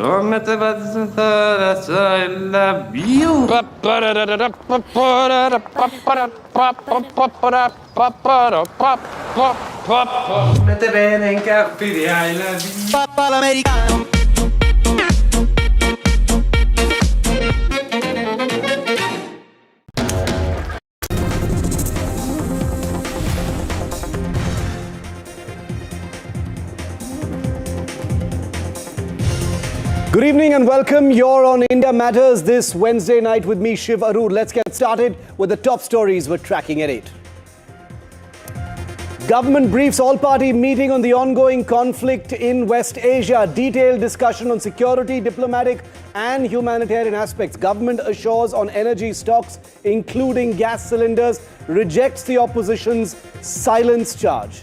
Mette bene in capire, I love you. Papà l'americano. Good evening and welcome. You're on India Matters this Wednesday night with me, Shiv Arur. Let's get started with the top stories we're tracking at 8. Government briefs all-party meeting on the ongoing conflict in West Asia. Detailed discussion on security, diplomatic and humanitarian aspects. Government assures on energy stocks, including gas cylinders, rejects the opposition's silence charge.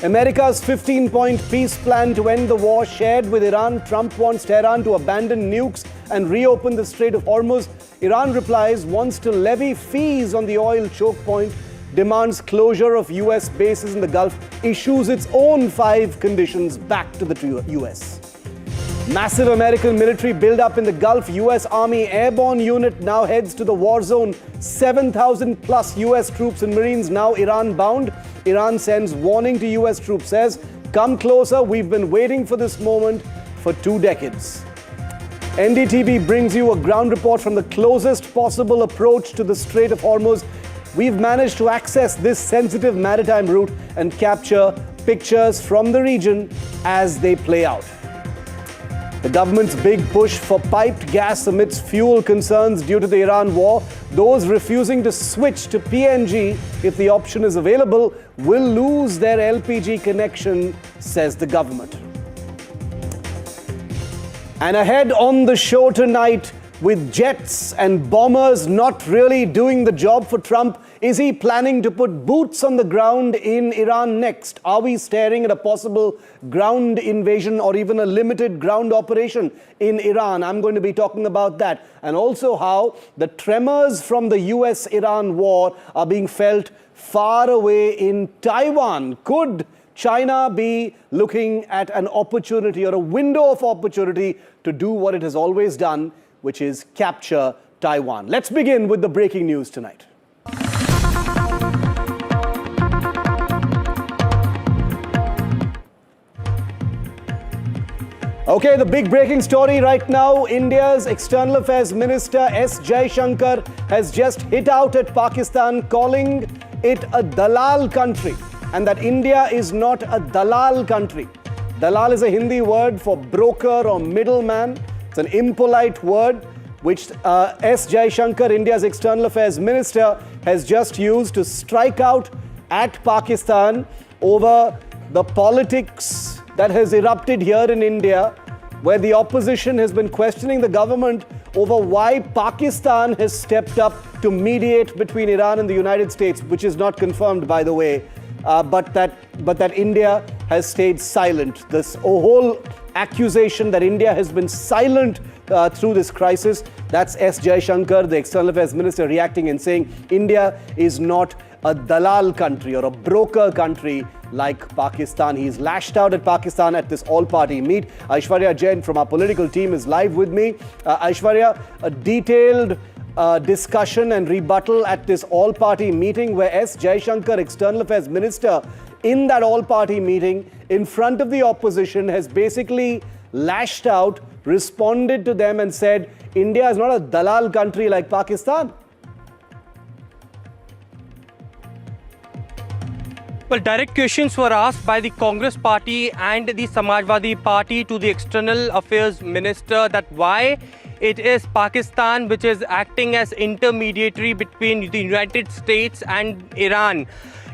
America's 15-point peace plan to end the war shared with Iran. Trump wants Tehran to abandon nukes and reopen the Strait of Hormuz. Iran replies, wants to levy fees on the oil choke point, demands closure of US bases in the Gulf, issues its own 5 conditions back to the US. Massive American military build-up in the Gulf. US Army Airborne Unit now heads to the war zone. 7,000 plus US troops and Marines now Iran-bound. Iran sends warning to US troops, says, come closer, we've been waiting for this moment for 2 decades. NDTV brings you a ground report from the closest possible approach to the Strait of Hormuz. We've managed to access this sensitive maritime route and capture pictures from the region as they play out. The government's big push for piped gas amidst fuel concerns due to the Iran war. Those refusing to switch to PNG, if the option is available, will lose their LPG connection, says the government. And ahead on the show tonight, with jets and bombers not really doing the job for Trump, is he planning to put boots on the ground in Iran next? Are we staring at a possible ground invasion or even a limited ground operation in Iran? I'm going to be talking about that. And also how the tremors from the US-Iran war are being felt far away in Taiwan. Could China be looking at an opportunity or a window of opportunity to do what it has always done, which is capture Taiwan? Let's begin with the breaking news tonight. Okay, the big breaking story right now. India's External Affairs Minister S. Jaishankar has just hit out at Pakistan, calling it a dalal country, and that India is not a dalal country. Dalal is a Hindi word for broker or middleman. It's an impolite word which S. Jaishankar, India's External Affairs Minister, has just used to strike out at Pakistan over the politics that has erupted here in India, where the opposition has been questioning the government over why Pakistan has stepped up to mediate between Iran and the United States, which is not confirmed, by the way, but that India has stayed silent. This whole accusation that India has been silent through this crisis, that's S. Jaishankar, the External Affairs Minister, reacting and saying India is not a dalal country or a broker country like Pakistan. He's lashed out at Pakistan at this all-party meet. Aishwarya Jain from our political team is live with me. Aishwarya, a detailed discussion and rebuttal at this all-party meeting where S. Jaishankar, External Affairs Minister, in that all-party meeting in front of the opposition has basically lashed out, responded to them and said, India is not a dalal country like Pakistan. Well, direct questions were asked by the Congress party and the Samajwadi party to the External Affairs Minister that why it is Pakistan which is acting as intermediary between the United States and Iran.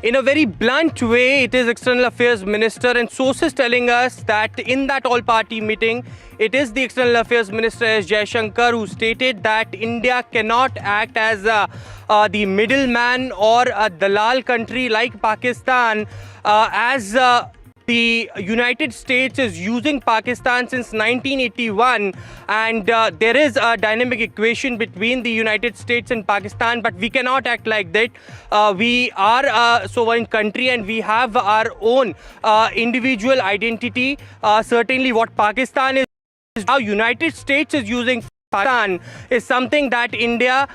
In a very blunt way, it is External Affairs Minister and sources telling us that in that all-party meeting, it is the External Affairs Minister S. Jaishankar who stated that India cannot act as the middleman or a dalal country like Pakistan as the United States is using Pakistan since 1981 and there is a dynamic equation between the United States and Pakistan, but we cannot act like that. We are a sovereign country and we have our own individual identity. Certainly what Pakistan is how United States is using Pakistan is something that India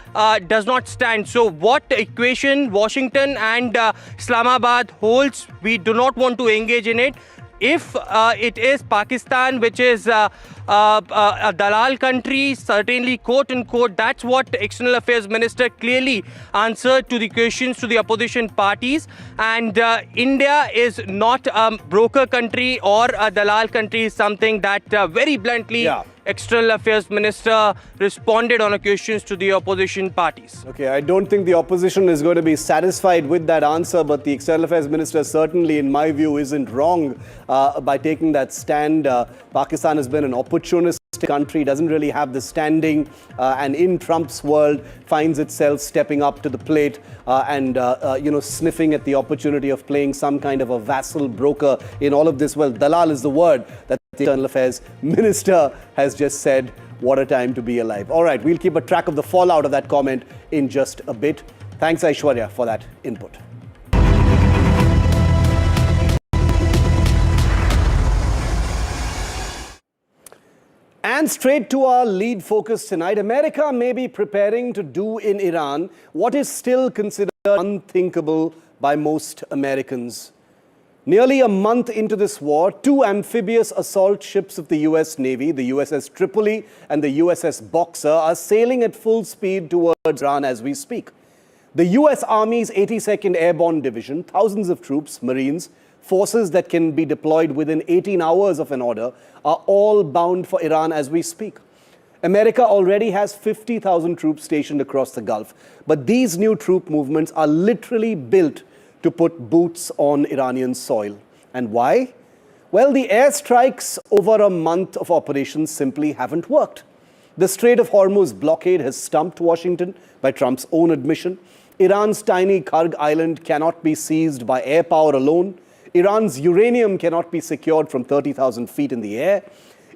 does not stand. So what equation Washington and Islamabad holds, we do not want to engage in it. If it is Pakistan, which is a dalal country, certainly quote unquote, that's what External Affairs Minister clearly answered to the questions to the opposition parties. And India is not a broker country or a dalal country, is something that very bluntly External Affairs Minister responded on questions to the opposition parties. Okay, I don't think the opposition is going to be satisfied with that answer, but the External Affairs Minister certainly, in my view, isn't wrong by taking that stand. Pakistan has been an opportunistic country, doesn't really have the standing, and in Trump's world finds itself stepping up to the plate and sniffing at the opportunity of playing some kind of a vassal broker in all of this. Well, dalal is the word that the External Affairs Minister has just said. What a time to be alive. All right, we'll keep a track of the fallout of that comment in just a bit. Thanks, Aishwarya, for that input. And straight to our lead focus tonight. America may be preparing to do in Iran what is still considered unthinkable by most Americans. Nearly a month into this war, two amphibious assault ships of the US Navy, the USS Tripoli and the USS Boxer, are sailing at full speed towards Iran as we speak. The US Army's 82nd Airborne Division, thousands of troops, Marines, forces that can be deployed within 18 hours of an order, are all bound for Iran as we speak. America already has 50,000 troops stationed across the Gulf, but these new troop movements are literally built to put boots on Iranian soil. And why? Well, the airstrikes over a month of operations simply haven't worked. The Strait of Hormuz blockade has stumped Washington, by Trump's own admission. Iran's tiny Karg island cannot be seized by air power alone. Iran's uranium cannot be secured from 30,000 feet in the air.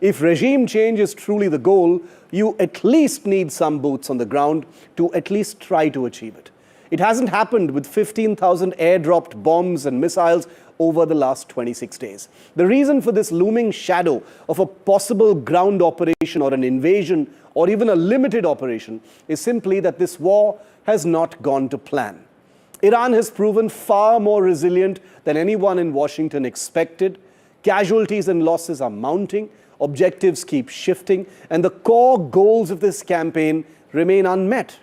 If regime change is truly the goal, you at least need some boots on the ground to at least try to achieve it. It hasn't happened with 15,000 airdropped bombs and missiles over the last 26 days. The reason for this looming shadow of a possible ground operation or an invasion or even a limited operation is simply that this war has not gone to plan. Iran has proven far more resilient than anyone in Washington expected. Casualties and losses are mounting, objectives keep shifting, and the core goals of this campaign remain unmet.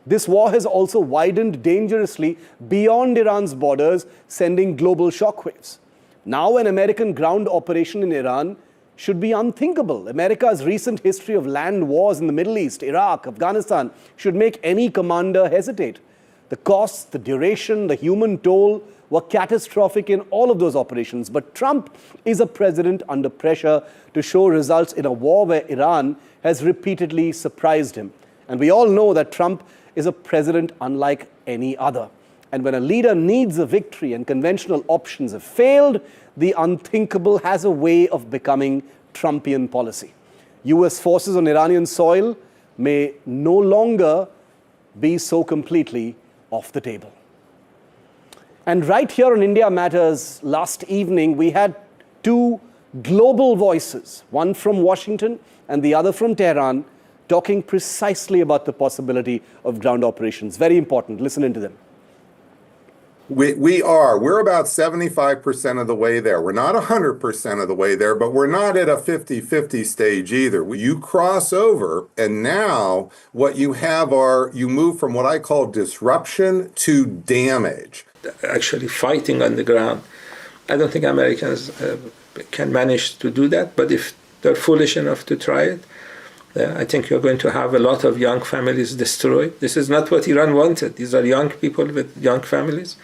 This war has also widened dangerously beyond Iran's borders, sending global shockwaves. Now an American ground operation in Iran should be unthinkable. America's recent history of land wars in the Middle East, Iraq, Afghanistan should make any commander hesitate. The costs, the duration, the human toll were catastrophic in all of those operations. But Trump is a president under pressure to show results in a war where Iran has repeatedly surprised him. And we all know that Trump is a president unlike any other. And when a leader needs a victory and conventional options have failed, the unthinkable has a way of becoming Trumpian policy. US forces on Iranian soil may no longer be so completely off the table. And right here on India Matters last evening, we had two global voices, one from Washington and the other from Tehran, talking precisely about the possibility of ground operations. Very important. Listen into them. We're about 75% of the way there. We're not 100% of the way there, but we're not at a 50-50 stage either. You cross over, and now what you have you move from what I call disruption to damage. Actually fighting on the ground. I don't think Americans can manage to do that, but if they're foolish enough to try it, I think you're going to have a lot of young families destroyed. This is not what Iran wanted. These are young people with young families.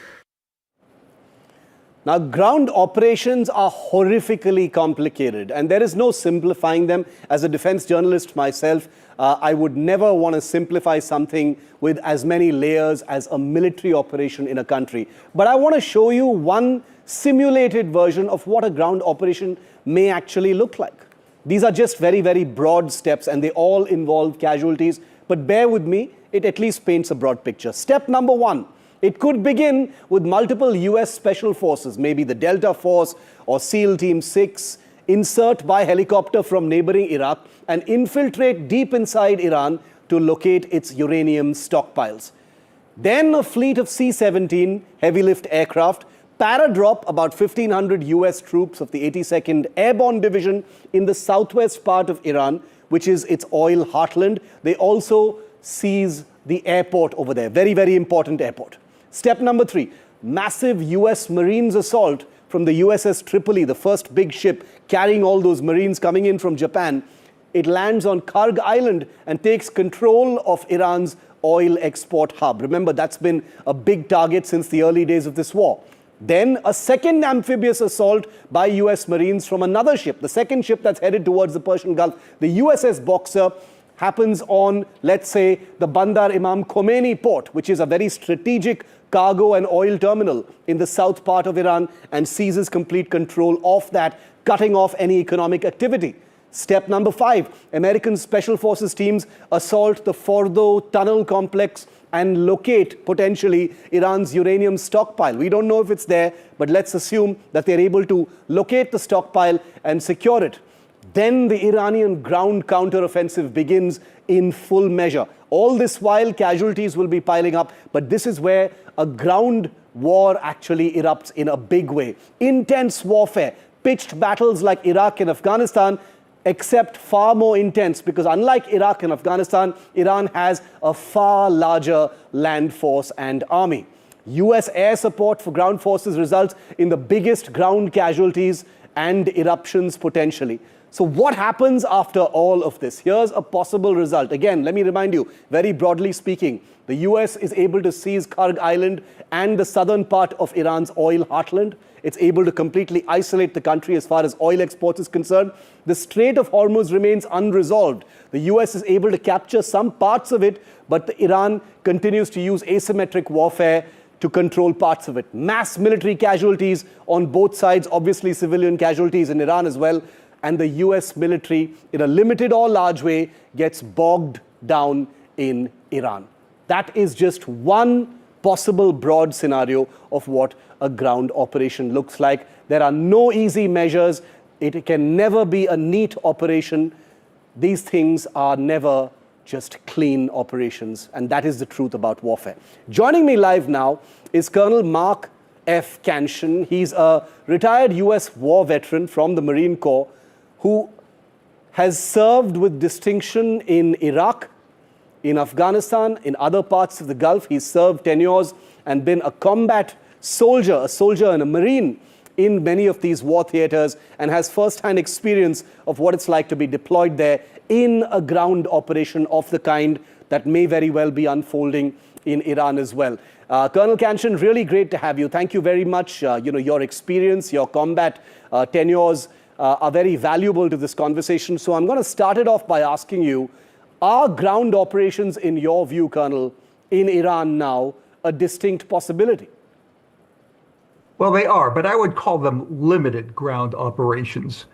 Now, ground operations are horrifically complicated, and there is no simplifying them. As a defense journalist myself, I would never want to simplify something with as many layers as a military operation in a country. But I want to show you one simulated version of what a ground operation may actually look like. These are just very, very broad steps, and they all involve casualties. But bear with me, it at least paints a broad picture. Step number one, it could begin with multiple US Special Forces, maybe the Delta Force or SEAL Team 6, insert by helicopter from neighboring Iraq and infiltrate deep inside Iran to locate its uranium stockpiles. Then a fleet of C-17 heavy-lift aircraft paradrop about 1,500 US troops of the 82nd Airborne Division in the southwest part of Iran, which is its oil heartland. They also seize the airport over there. Very, very important airport. Step number 3, massive US Marines assault from the USS Tripoli, the first big ship carrying all those Marines coming in from Japan. It lands on Karg Island and takes control of Iran's oil export hub. Remember, that's been a big target since the early days of this war. Then a second amphibious assault by US Marines from another ship, the second ship that's headed towards the Persian Gulf, the USS Boxer, happens on, let's say, the Bandar Imam Khomeini port, which is a very strategic cargo and oil terminal in the south part of Iran, and seizes complete control of that, cutting off any economic activity. Step number 5, American Special Forces teams assault the Fordo tunnel complex and locate, potentially, Iran's uranium stockpile. We don't know if it's there, but let's assume that they're able to locate the stockpile and secure it. Then the Iranian ground counteroffensive begins in full measure. All this while, casualties will be piling up, but this is where a ground war actually erupts in a big way. Intense warfare, pitched battles like Iraq and Afghanistan, except far more intense, because unlike Iraq and Afghanistan, Iran has a far larger land force and army. US air support for ground forces results in the biggest ground casualties and eruptions potentially. So what happens after all of this? Here's a possible result. Again, let me remind you, very broadly speaking, the US is able to seize Karg Island and the southern part of Iran's oil heartland. It's able to completely isolate the country as far as oil exports is concerned. The Strait of Hormuz remains unresolved. The US is able to capture some parts of it, but Iran continues to use asymmetric warfare to control parts of it. Mass military casualties on both sides, obviously civilian casualties in Iran as well. And the US military, in a limited or large way, gets bogged down in Iran. That is just one possible broad scenario of what a ground operation looks like. There are no easy measures. It can never be a neat operation. These things are never just clean operations, and that is the truth about warfare. Joining me live now is Colonel Mark F. Canshin. He's a retired US war veteran from the Marine Corps who has served with distinction in Iraq, in Afghanistan, in other parts of the Gulf. He's served tenures and been a combat soldier, and a Marine in many of these war theaters, and has first-hand experience of what it's like to be deployed there in a ground operation of the kind that may very well be unfolding in Iran as well. Colonel Canshin, really great to have you. Thank you very much. Your experience, your combat tenures are very valuable to this conversation. So I'm going to start it off by asking you, are ground operations, in your view, Colonel, in Iran now a distinct possibility? Well, they are, but I would call them limited ground operations.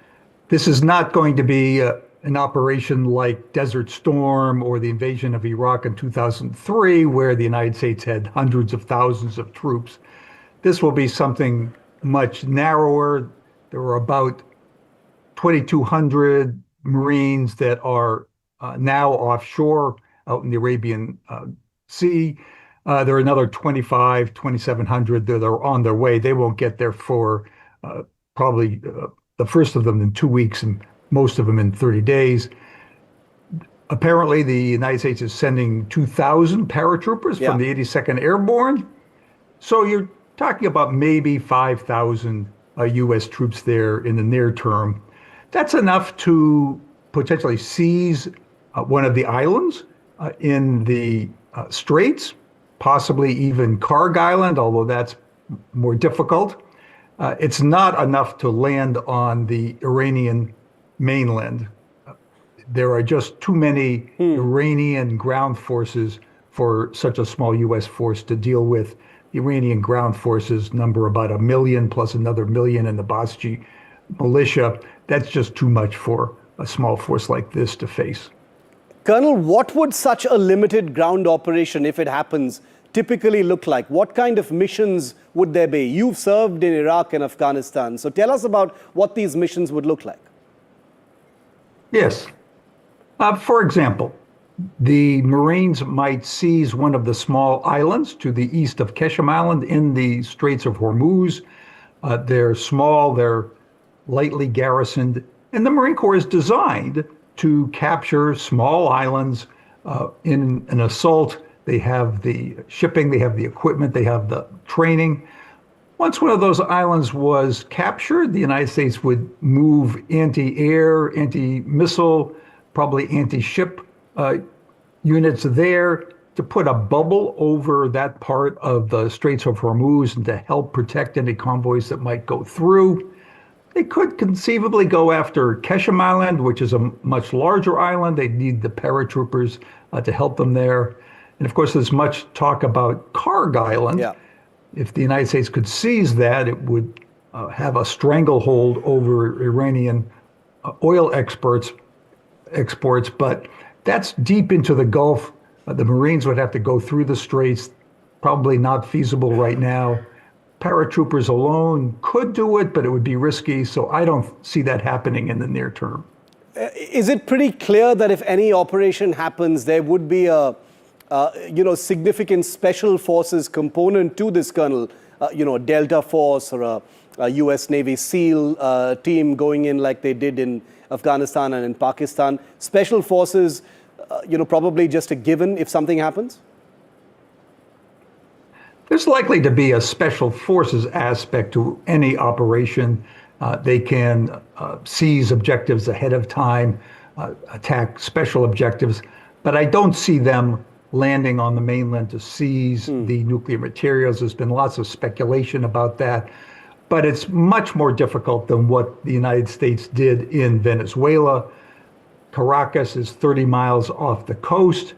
This is not going to be an operation like Desert Storm or the invasion of Iraq in 2003, where the United States had hundreds of thousands of troops. This will be something much narrower. There are about 2,200 Marines that are now offshore out in the Arabian Sea. There are another 2,700 that are on their way. They won't get there for probably the first of them in 2 weeks and most of them in 30 days. Apparently, the United States is sending 2,000 paratroopers from the 82nd Airborne. So you're talking about maybe 5,000 U.S. troops there in the near term. That's enough to potentially seize one of the islands in the Straits, possibly even Karg Island, although that's more difficult. It's not enough to land on the Iranian mainland. There are just too many Iranian ground forces for such a small U.S. force to deal with. The Iranian ground forces number about 1 million plus another 1 million in the Basji militia. That's just too much for a small force like this to face. Colonel, what would such a limited ground operation, if it happens, typically look like? What kind of missions would there be? You've served in Iraq and Afghanistan, so tell us about what these missions would look like. Yes. For example, the Marines might seize one of the small islands to the east of Keshem Island in the Straits of Hormuz. They're small, they're lightly garrisoned, and the Marine Corps is designed to capture small islands in an assault. They have the shipping, they have the equipment, they have the training. Once one of those islands was captured, the United States would move anti-air, anti-missile, probably anti-ship units there to put a bubble over that part of the Straits of Hormuz and to help protect any convoys that might go through. They could conceivably go after Keshem Island, which is a much larger island. They'd need the paratroopers to help them there. And of course, there's much talk about Karg Island. Yeah. If the United States could seize that, it would have a stranglehold over Iranian oil exports, but that's deep into the Gulf. The Marines would have to go through the straits, probably not feasible right now. Paratroopers alone could do it, but it would be risky, so I don't see that happening in the near term. Is it pretty clear that if any operation happens, there would be a significant special forces component to this, Colonel? Delta Force or a U.S. Navy SEAL team going in like they did in Afghanistan and in Pakistan. Special forces, probably just a given if something happens? There's likely to be a special forces aspect to any operation. They can seize objectives ahead of time, attack special objectives, but I don't see them landing on the mainland to seize the nuclear materials. There's been lots of speculation about that, but it's much more difficult than what the United States did in Venezuela. Caracas is 30 miles off the coast.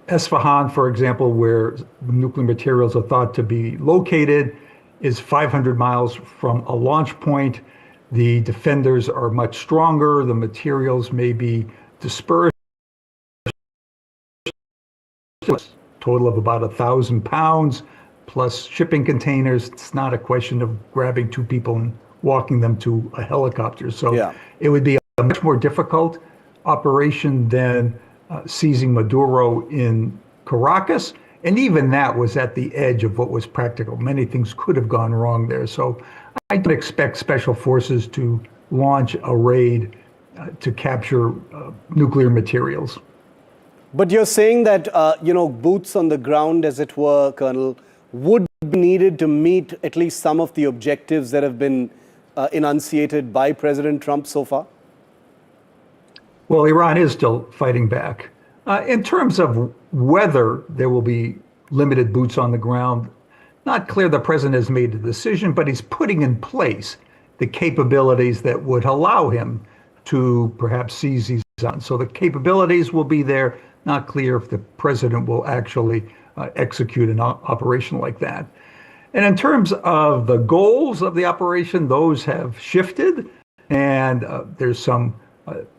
Esfahan, for example, where nuclear materials are thought to be located, is 500 miles from a launch point. The defenders are much stronger. The materials may be dispersed. Total of about 1,000 pounds, plus shipping containers. It's not a question of grabbing two people and walking them to a helicopter. So It would be a much more difficult operation than seizing Maduro in Caracas. And even that was at the edge of what was practical. Many things could have gone wrong there. So I don't expect special forces to launch a raid to capture nuclear materials. But you're saying that, boots on the ground, as it were, Colonel, would be needed to meet at least some of the objectives that have been enunciated by President Trump so far? Well, Iran is still fighting back. In terms of whether there will be limited boots on the ground, not clear the president has made a decision, but he's putting in place the capabilities that would allow him to perhaps seize these zones. So the capabilities will be there. Not clear if the president will actually execute an operation like that. And in terms of the goals of the operation, those have shifted, and there's some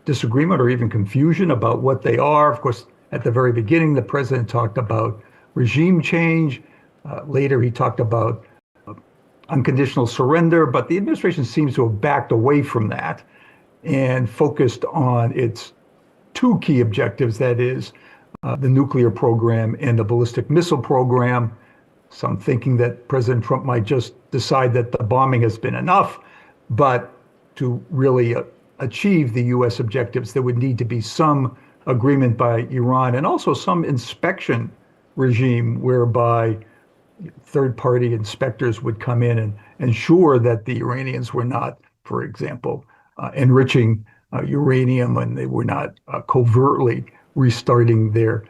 disagreement or even confusion about what they are. Of course, at the very beginning, the president talked about regime change. Later, he talked about unconditional surrender, but the administration seems to have backed away from that and focused on its two key objectives, that is, the nuclear program and the ballistic missile program. Some thinking that President Trump might just decide that the bombing has been enough, but to really achieve the U.S. objectives, there would need to be some agreement by Iran and also some inspection regime whereby third-party inspectors would come in and ensure that the Iranians were not, for example, enriching uranium, and they were not covertly restarting their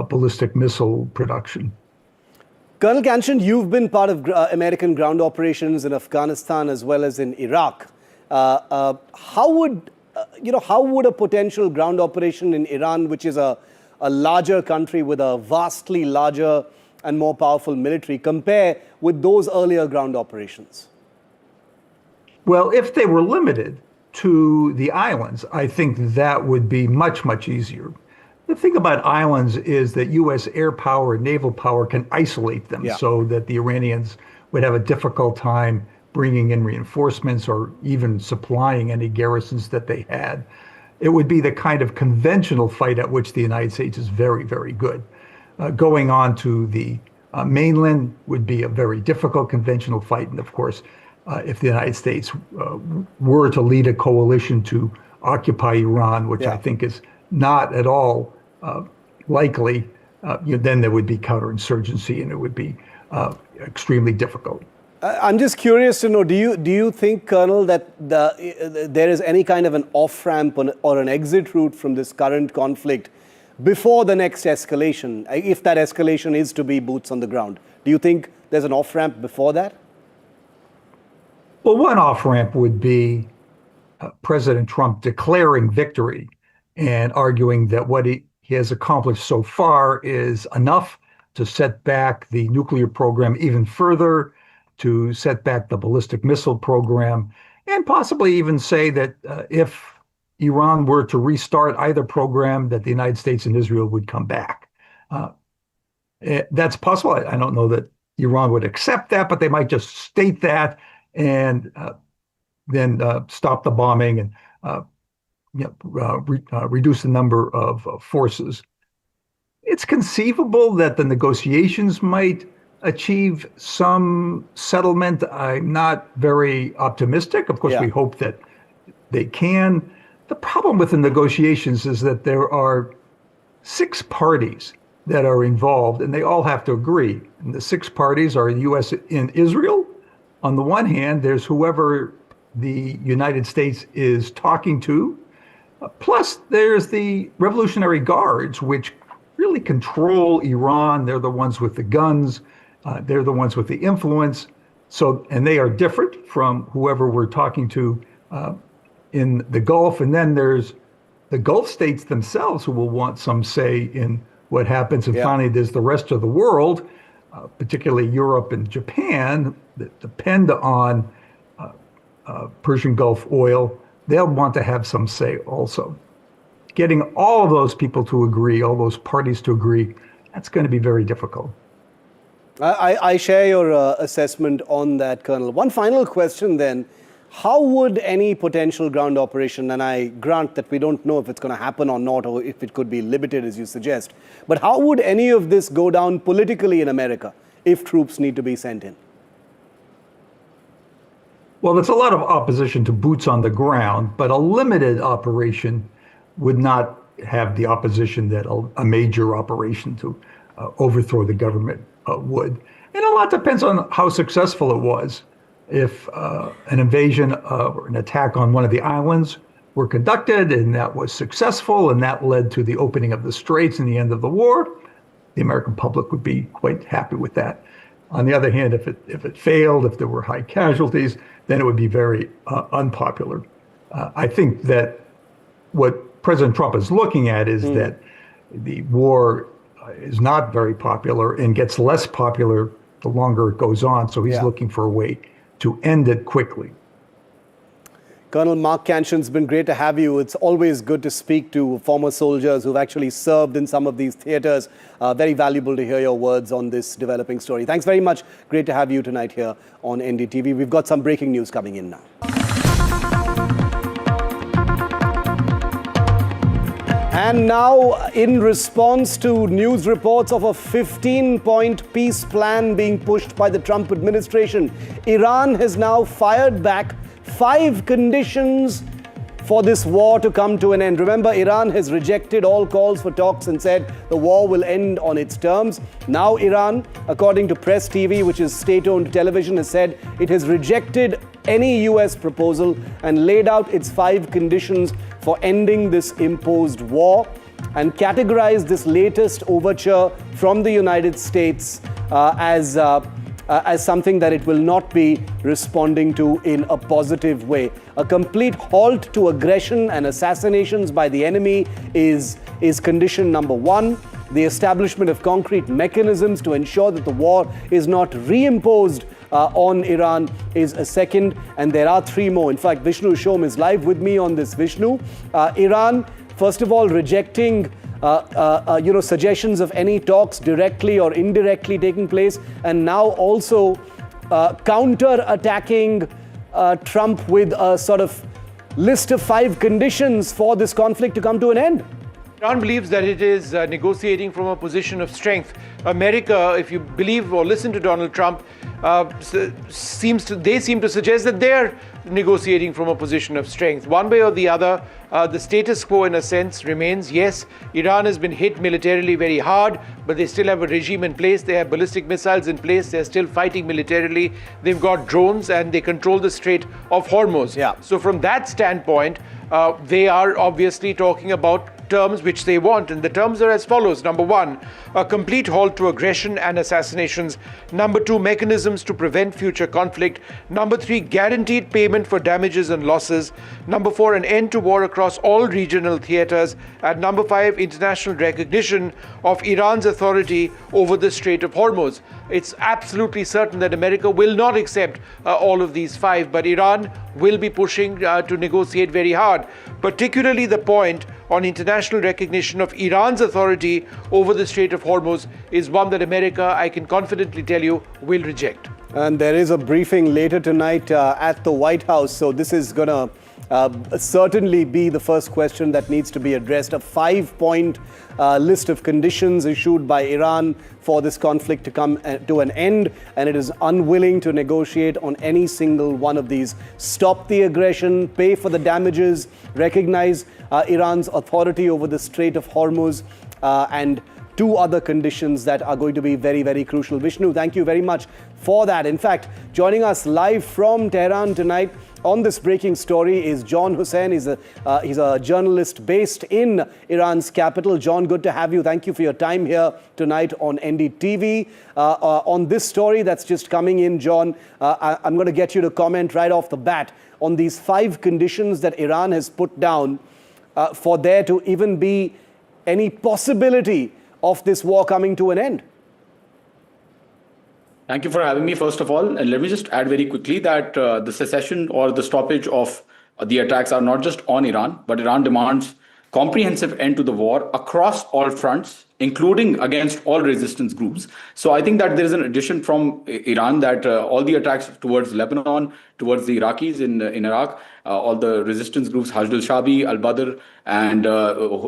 ballistic missile production. Colonel Kanchan, you've been part of American ground operations in Afghanistan as well as in Iraq. How would a potential ground operation in Iran, which is a larger country with a vastly larger and more powerful military, compare with those earlier ground operations? Well, if they were limited to the islands, I think that would be much, much easier. The thing about islands is that U.S. air power and naval power can isolate them so that the Iranians would have a difficult time bringing in reinforcements or even supplying any garrisons that they had. It would be the kind of conventional fight at which the United States is very, very good. Going on to the mainland would be a very difficult conventional fight. And of course, if the United States were to lead a coalition to occupy Iran, which I think is not at all likely, then there would be counterinsurgency and it would be extremely difficult. I'm just curious to know, do you think, Colonel, that there is any kind of an off-ramp or an exit route from this current conflict before the next escalation, if that escalation is to be boots on the ground? Do you think there's an off-ramp before that? Well, one off-ramp would be President Trump declaring victory and arguing that what he has accomplished so far is enough to set back the nuclear program even further, to set back the ballistic missile program, and possibly even say that if Iran were to restart either program, that the United States and Israel would come back. That's possible. I don't know that Iran would accept that, but they might just state that and then stop the bombing and reduce the number of forces. It's conceivable that the negotiations might achieve some settlement. I'm not very optimistic. Of course, we hope that they can. The problem with the negotiations is that there are 6 parties that are involved, and they all have to agree. And the 6 parties are the U.S. and Israel. On the one hand, there's whoever the United States is talking to. Plus, there's the Revolutionary Guards, which really control Iran. They're the ones with the guns. They're the ones with the influence. So, and they are different from whoever we're talking to in the Gulf. And then there's the Gulf states themselves who will want some say in what happens. And finally, there's the rest of the world, particularly Europe and Japan, that depend on Persian Gulf oil. They'll want to have some say also. Getting all of those people to agree, all those parties to agree, that's going to be very difficult. I share your assessment on that, Colonel. One final question then. How would any potential ground operation, and I grant that we don't know if it's going to happen or not, or if it could be limited as you suggest, but how would any of this go down politically in America if troops need to be sent in? Well, there's a lot of opposition to boots on the ground, but a limited operation would not have the opposition that a major operation to overthrow the government would. And a lot depends on how successful it was. If an invasion or an attack on one of the islands were conducted and that was successful and that led to the opening of the straits and the end of the war, the American public would be quite happy with that. On the other hand, if it failed, if there were high casualties, then it would be very unpopular. I think that what President Trump is looking at is that the war is not very popular and gets less popular the longer it goes on. So he's looking for a way to end it quickly. Colonel Mark Canshin, it's been great to have you. It's always good to speak to former soldiers who've actually served in some of these theaters. Very valuable to hear your words on this developing story. Thanks very much. Great to have you tonight here on NDTV. We've got some breaking news coming in now. And now, in response to news reports of a 15-point peace plan being pushed by the Trump administration, Iran has now fired back 5 conditions for this war to come to an end. Remember, Iran has rejected all calls for talks and said the war will end on its terms. Now Iran, according to Press TV, which is state-owned television, has said it has rejected any US proposal and laid out its 5 conditions for ending this imposed war, and categorized this latest overture from the United States as something that it will not be responding to in a positive way. A complete halt to aggression and assassinations by the enemy is condition number 1. The establishment of concrete mechanisms to ensure that the war is not reimposed on Iran is a second, and there are 3 more. In fact, Vishnu Shom is live with me on this. Vishnu, Iran, first of all, rejecting suggestions of any talks directly or indirectly taking place, and now also counter-attacking Trump with a sort of list of 5 conditions for this conflict to come to an end. Iran believes that it is negotiating from a position of strength. America, if you believe or listen to Donald Trump, they seem to suggest that they're negotiating from a position of strength. One way or the other, the status quo in a sense remains. Yes, Iran has been hit militarily very hard, but they still have a regime in place. They have ballistic missiles in place. They're still fighting militarily. They've got drones and they control the Strait of Hormuz. Yeah. So from that standpoint, they are obviously talking about terms which they want, and the terms are as follows. Number 1, a complete halt to aggression and assassinations. Number 2, mechanisms to prevent future conflict. Number 3, guaranteed payment for damages and losses. Number 4, an end to war across all regional theaters. And number 5, international recognition of Iran's authority over the Strait of Hormuz. It's absolutely certain that America will not accept all of these 5, but Iran will be pushing to negotiate very hard, particularly the point on international recognition of Iran's authority over the Strait of Hormuz is one that America, I can confidently tell you, will reject. And there is a briefing later tonight at the White House, so this is going to certainly be the first question that needs to be addressed. A 5-point list of conditions issued by Iran for this conflict to come to an end, and it is unwilling to negotiate on any single one of these. Stop the aggression, pay for the damages, recognize Iran's authority over the Strait of Hormuz, and 2 other conditions that are going to be very, very crucial. Vishnu, thank you very much for that. In fact, joining us live from Tehran tonight on this breaking story is John Hussain. He's a journalist based in Iran's capital. John, good to have you. Thank you for your time here tonight on NDTV. On this story that's just coming in, John, I'm going to get you to comment right off the bat on these 5 conditions that Iran has put down for there to even be any possibility of this war coming to an end. Thank you for having me, first of all. And let me just add very quickly that the cessation or the stoppage of the attacks are not just on Iran, but Iran demands comprehensive end to the war across all fronts, including against all resistance groups. So I think that there is an addition from Iran that all the attacks towards Lebanon, towards the Iraqis in Iraq, all the resistance groups, Hashd al-Shabi, al-Badr, and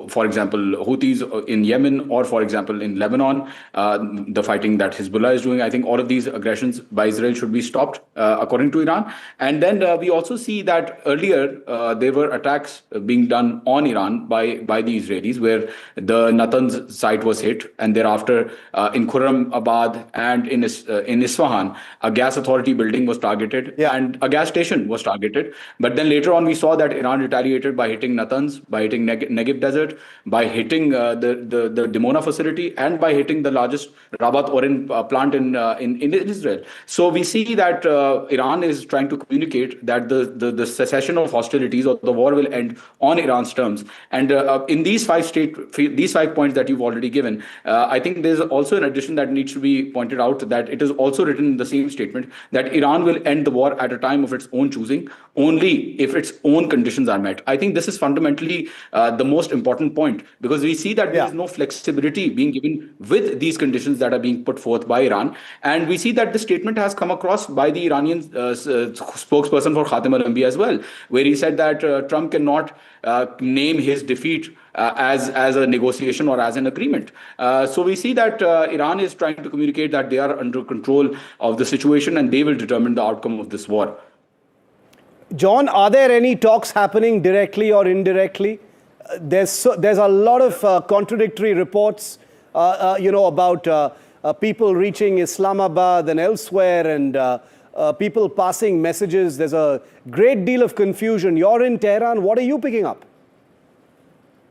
for example, Houthis in Yemen, or for example, in Lebanon, the fighting that Hezbollah is doing. I think all of these aggressions by Israel should be stopped, according to Iran. And then we also see that earlier there were attacks being done on Iran by the Israelis, where the Natanz site was hit, and thereafter in Khurramabad and in Isfahan, a gas authority building was targeted, and a gas station was targeted. But then later on, we saw that Iran retaliated by hitting Natanz, by hitting Negev Desert, by hitting the Dimona facility, and by hitting the largest Rabat Oren plant in Israel. So we see that Iran is trying to communicate that the cessation of hostilities or the war will end on Iran's terms. And in these 5 points that you've already given, I think there's also an addition that needs to be pointed out, that it is also written in the same statement that Iran will end the war at a time of its own choosing, only if its own conditions are met. I think this is fundamentally the most important point, because we see that there is no flexibility being given with these conditions that are being put forth by Iran. And we see that the statement has come across by the Iranian spokesperson for Khatem al-Anbiya as well, where he said that Trump cannot name his defeat as a negotiation or as an agreement. So we see that Iran is trying to communicate that they are under control of the situation and they will determine the outcome of this war. John, are there any talks happening directly or indirectly? There's a lot of contradictory reports, about people reaching Islamabad and elsewhere, and people passing messages. There's a great deal of confusion. You're in Tehran. What are you picking up?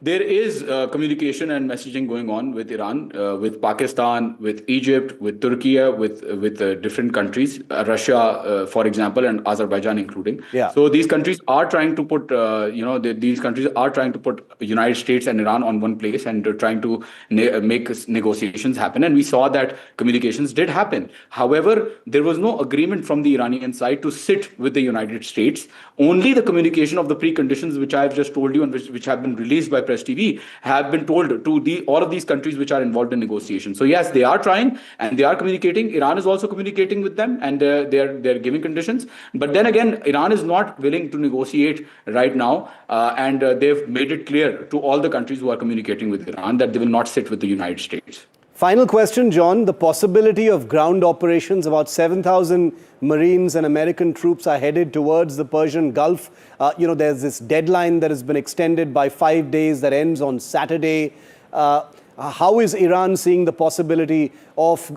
There is communication and messaging going on with Iran, with Pakistan, with Egypt, with Turkey, with different countries, Russia, for example, and Azerbaijan including. Yeah. So these countries are trying to put, these countries are trying to put United States and Iran on one place and trying to make negotiations happen. And we saw that communications did happen. However, there was no agreement from the Iranian side to sit with the United States. Only the communication of the preconditions, which I have just told you and which have been released by President STV have been told to all of these countries which are involved in negotiations. So yes, they are trying and they are communicating. Iran is also communicating with them, and they're giving conditions. But then again, Iran is not willing to negotiate right now, and they've made it clear to all the countries who are communicating with Iran that they will not sit with the United States. Final question, John. The possibility of ground operations, about 7,000 Marines and American troops are headed towards the Persian Gulf. There's this deadline that has been extended by 5 days that ends on Saturday. How is Iran seeing the possibility of,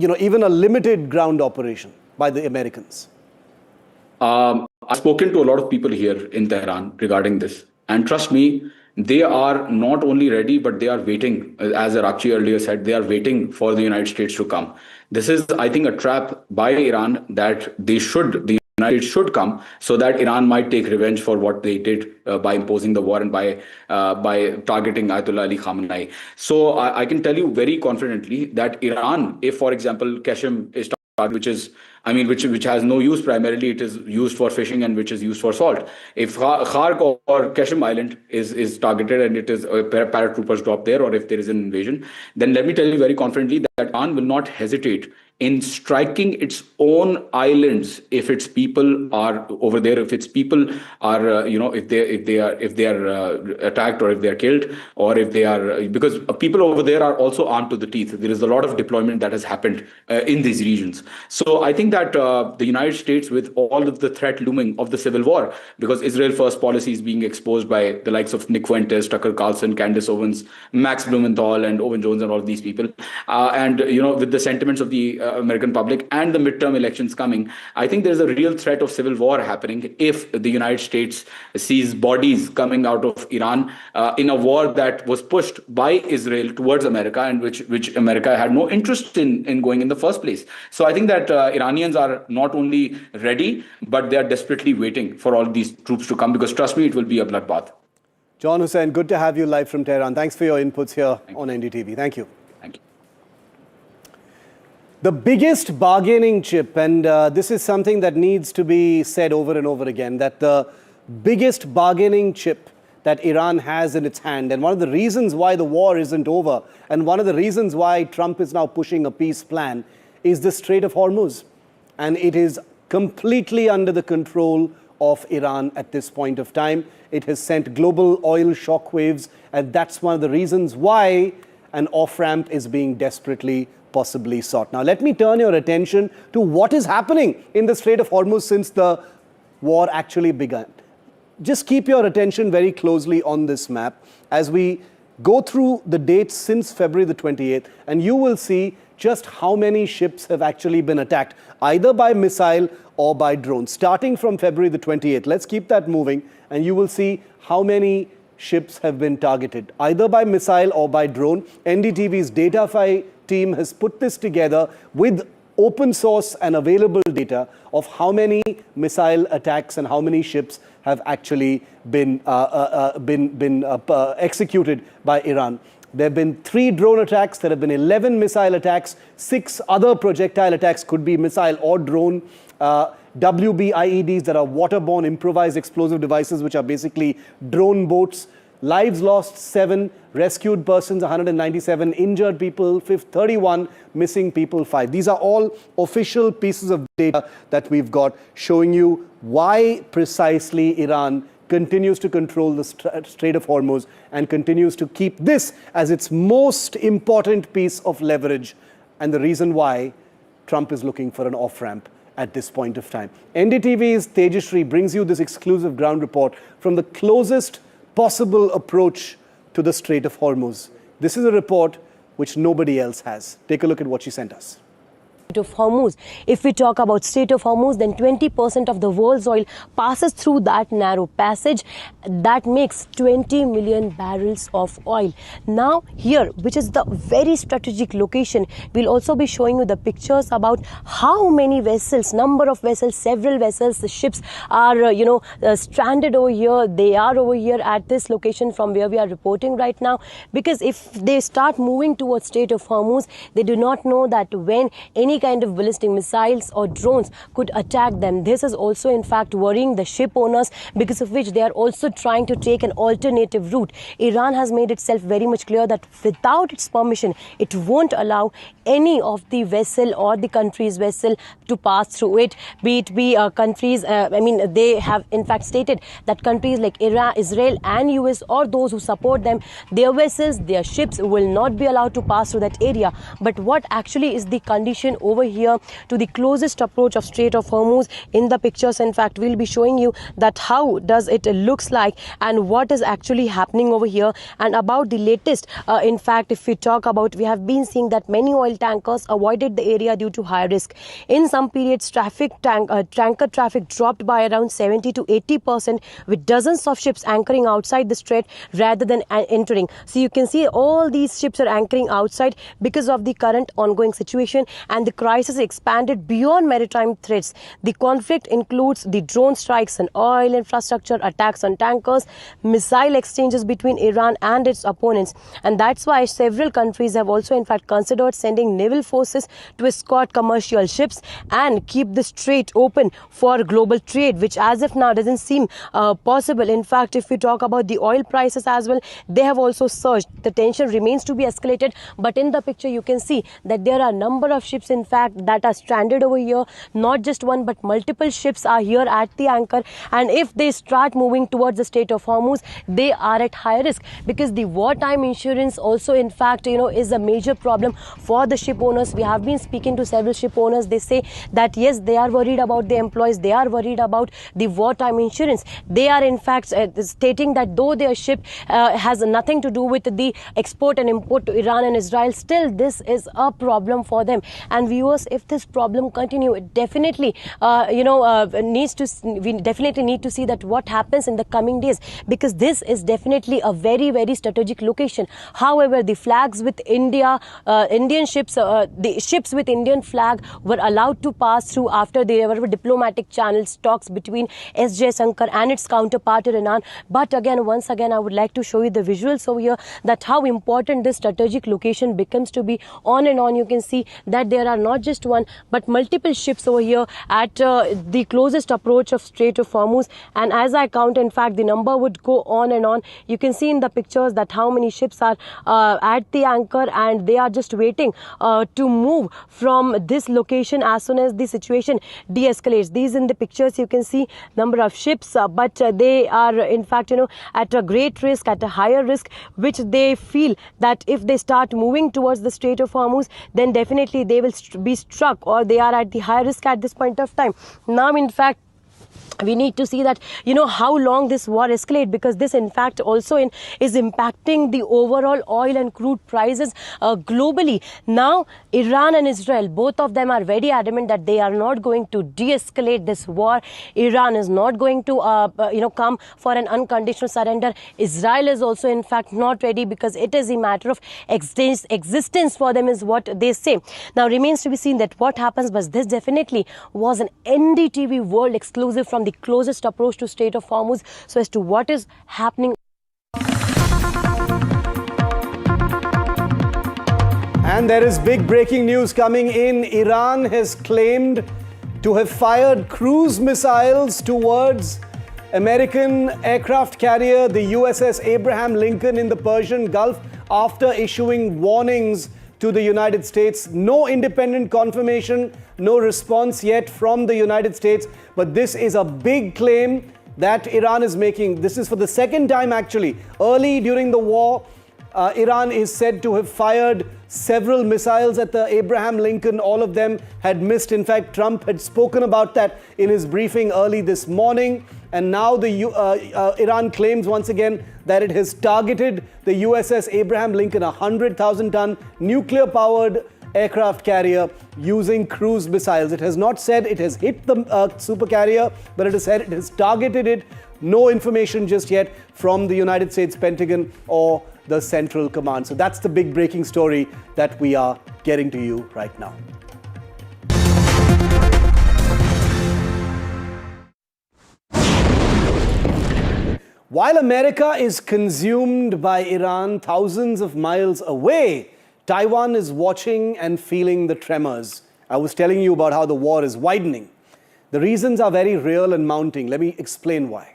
even a limited ground operation by the Americans? I've spoken to a lot of people here in Tehran regarding this. And trust me, they are not only ready, but they are waiting. As Arakchi earlier said, they are waiting for the United States to come. This is, I think, a trap by Iran that the United States should come, so that Iran might take revenge for what they did by imposing the war and by targeting Ayatollah Ali Khamenei. So I can tell you very confidently that Iran, if, for example, Qashem is which has no use primarily, it is used for fishing and which is used for salt. If Khark or Qashem Island is targeted and it is paratroopers drop there, or if there is an invasion, then let me tell you very confidently that Iran will not hesitate in striking its own islands if its people are over there, if its people are, if they are attacked, or if they are killed, or if they are, because people over there are also armed to the teeth. There is a lot of deployment that has happened in these regions. So I think that the United States, with all of the threat looming of the civil war, because Israel First policy is being exposed by the likes of Nick Fuentes, Tucker Carlson, Candace Owens, Max Blumenthal, and Owen Jones, and all of these people, and with the sentiments of the American public and the midterm elections coming, I think there's a real threat of civil war happening if the United States sees bodies coming out of Iran in a war that was pushed by Israel towards America, and which America had no interest in going in the first place. So I think that Iranians are not only ready, but they are desperately waiting for all these troops to come, because trust me, it will be a bloodbath. John Hussain, good to have you live from Tehran. Thanks for your inputs here on NDTV. Thank you. Thank you. The biggest bargaining chip, and this is something that needs to be said over and over again, that the biggest bargaining chip that Iran has in its hand, and one of the reasons why the war isn't over, and one of the reasons why Trump is now pushing a peace plan, is the Strait of Hormuz. And it is completely under the control of Iran at this point of time. It has sent global oil shockwaves, and that's one of the reasons why an off-ramp is being desperately possibly sought. Now, let me turn your attention to what is happening in the Strait of Hormuz since the war actually began. Just keep your attention very closely on this map as we go through the dates since February the 28th, and you will see just how many ships have actually been attacked, either by missile or by drone. Starting from February the 28th, let's keep that moving, and you will see how many ships have been targeted, either by missile or by drone. NDTV's DataFi team has put this together with open source and available data of how many missile attacks and how many ships have actually been executed by Iran. There have been 3 drone attacks, there have been 11 missile attacks, 6 other projectile attacks, could be missile or drone, WBIEDs, that are waterborne improvised explosive devices, which are basically drone boats. Lives lost 7, rescued persons 197, injured people 31, missing people 5. These are all official pieces of data that we've got showing you why precisely Iran continues to control the Strait of Hormuz and continues to keep this as its most important piece of leverage, and the reason why Trump is looking for an off-ramp at this point of time. NDTV's Tejashree brings you this exclusive ground report from the closest possible approach to the Strait of Hormuz. This is a report which nobody else has. Take a look at what she sent us. Of Hormuz. If we talk about Strait of Hormuz, then 20% of the world's oil passes through that narrow passage. That makes 20 million barrels of oil. Now here, which is the very strategic location, we'll also be showing you the pictures about how many vessels, number of vessels, several vessels, the ships are, stranded over here. They are over here at this location from where we are reporting right now. Because if they start moving towards Strait of Hormuz, they do not know that when any any kind of ballistic missiles or drones could attack them. This is also in fact worrying the ship owners, because of which they are also trying to take an alternative route. Iran has made itself very much clear that without its permission, it won't allow any of the vessel or the country's vessel to pass through it, be countries, they have in fact stated that countries like Iran, Israel and US, or those who support them, their vessels, their ships will not be allowed to pass through that area. But what actually is the condition over here to the closest approach of Strait of Hormuz? In the pictures, in fact, we'll be showing you that how does it looks like and what is actually happening over here. And about the latest, in fact, if we talk about, we have been seeing that many oil tankers avoided the area due to high risk. In some periods, tanker traffic dropped by around 70 to 80%, with dozens of ships anchoring outside the strait rather than entering. So you can see all these ships are anchoring outside because of the current ongoing situation, and the crisis expanded beyond maritime threats. The conflict includes the drone strikes on oil infrastructure, attacks on tankers, missile exchanges between Iran and its opponents. And that's why several countries have also in fact considered sending naval forces to escort commercial ships and keep the strait open for global trade, which as of now doesn't seem possible. In fact, if we talk about the oil prices as well, they have also surged. The tension remains to be escalated, but in the picture you can see that there are a number of ships in fact that are stranded over here. Not just one but multiple ships are here at the anchor, and if they start moving towards the Strait of Hormuz, they are at high risk, because the wartime insurance also in fact is a major problem for the ship owners. We have been speaking to several ship owners. They say that yes, they are worried about the employees, they are worried about the wartime insurance. They are in fact stating that though their ship has nothing to do with the export and import to Iran and Israel, still this is a problem for them. And viewers, if this problem continue, it definitely we definitely need to see that what happens in the coming days, because this is definitely a very, very strategic location. However, the flags with India, Indian ships, the ships with Indian flag were allowed to pass through after there were diplomatic channels talks between S. Jaishankar and its counterpart Iran. But again, once again, I would like to show you the visuals over here, that how important this strategic location becomes to be. On and on, you can see that there are not just one but multiple ships over here at the closest approach of Strait of Hormuz. And as I count, in fact, the number would go on and on. You can see in the pictures that how many ships are at the anchor, and they are just waiting to move from this location as soon as the situation de-escalates. These in the pictures you can see number of ships, but they are in fact at a great risk, at a higher risk, which they feel that if they start moving towards the Strait of Hormuz, then definitely they will be struck, or they are at the high risk at this point of time. Now in fact, we need to see that how long this war escalates, because this in fact also is impacting the overall oil and crude prices globally. Now Iran and Israel, both of them are very adamant that they are not going to de-escalate this war. Iran is not going to come for an unconditional surrender. Israel is also in fact not ready, because it is a matter of existence for them, is what they say. Now remains to be seen that what happens, but this definitely was an NDTV world exclusive from the closest approach to Strait of Hormuz. So as to what is happening. And there is big breaking news coming in. Iran has claimed to have fired cruise missiles towards American aircraft carrier, the USS Abraham Lincoln in the Persian Gulf, after issuing warnings to the United States. No independent confirmation, no response yet from the United States, but this is a big claim that Iran is making. This is for the second time actually. Early during the war, Iran is said to have fired several missiles at the Abraham Lincoln. All of them had missed. In fact, Trump had spoken about that in his briefing early this morning. And now Iran claims once again that it has targeted the USS Abraham Lincoln, a 100,000-ton nuclear-powered aircraft carrier, using cruise missiles. It has not said it has hit the supercarrier, but it has said it has targeted it. No information just yet from the United States Pentagon or the Central Command. So that's the big breaking story that we are getting to you right now. While America is consumed by Iran thousands of miles away, Taiwan is watching and feeling the tremors I was telling you about how the war is widening. The reasons are very real and mounting. Let me explain why.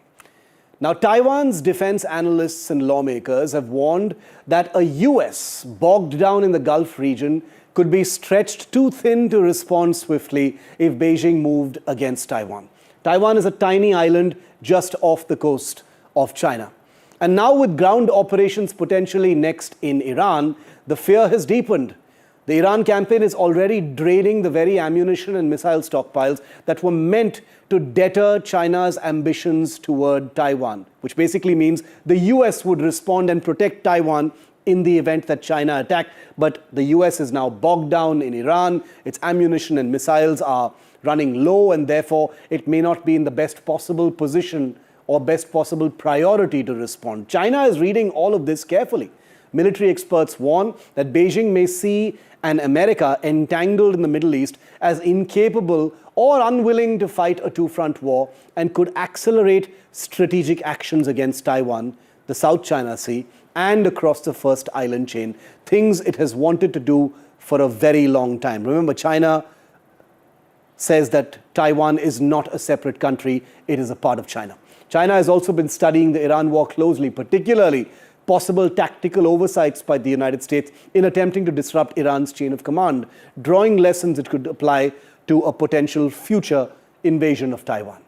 Now, Taiwan's defense analysts and lawmakers have warned that a US bogged down in the Gulf region could be stretched too thin to respond swiftly if Beijing moved against Taiwan. Taiwan is a tiny island just off the coast of China. And now with ground operations potentially next in Iran, the fear has deepened. The Iran campaign is already draining the very ammunition and missile stockpiles that were meant to deter China's ambitions toward Taiwan, which basically means the US would respond and protect Taiwan in the event that China attacked. But the US is now bogged down in Iran. Its ammunition and missiles are running low, and therefore it may not be in the best possible position or best possible priority to respond. China is reading all of this carefully. Military experts warn that Beijing may see an America entangled in the Middle East as incapable or unwilling to fight a two-front war and could accelerate strategic actions against Taiwan, the South China Sea, and across the first island chain, things it has wanted to do for a very long time. Remember, China says that Taiwan is not a separate country, it is a part of China. China has also been studying the Iran war closely, particularly possible tactical oversights by the United States in attempting to disrupt Iran's chain of command, drawing lessons it could apply to a potential future invasion of Taiwan.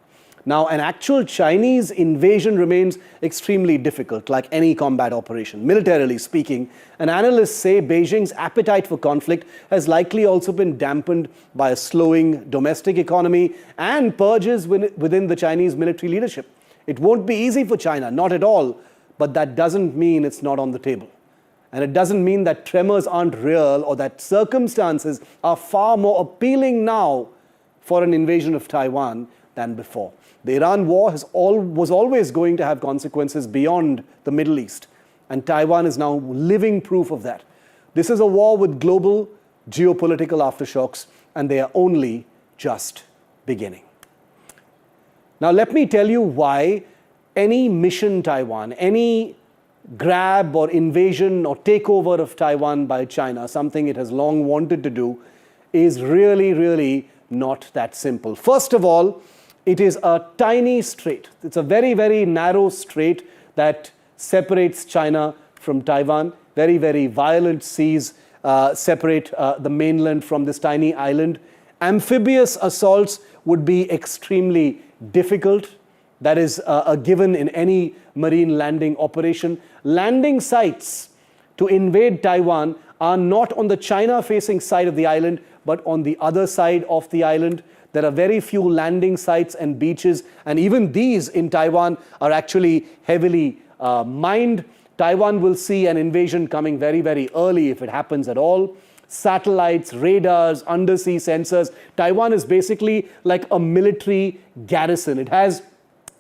Now, an actual Chinese invasion remains extremely difficult, like any combat operation. Militarily speaking, and analysts say Beijing's appetite for conflict has likely also been dampened by a slowing domestic economy and purges within the Chinese military leadership. It won't be easy for China, not at all, but that doesn't mean it's not on the table. And it doesn't mean that tremors aren't real or that circumstances are far more appealing now for an invasion of Taiwan than before. The Iran war was always going to have consequences beyond the Middle East, and Taiwan is now living proof of that. This is a war with global geopolitical aftershocks, and they are only just beginning. Now, let me tell you why any mission Taiwan, any grab or invasion or takeover of Taiwan by China, something it has long wanted to do, is really, really not that simple. First of all, it is a tiny strait. It's a very, very narrow strait that separates China from Taiwan. Very, very violent seas separate the mainland from this tiny island. Amphibious assaults would be extremely difficult. That is a given in any marine landing operation. Landing sites to invade Taiwan are not on the China-facing side of the island, but on the other side of the island. There are very few landing sites and beaches, and even these in Taiwan are actually heavily mined. Taiwan will see an invasion coming very, very early if it happens at all. Satellites, radars, undersea sensors. Taiwan is basically like a military garrison. It has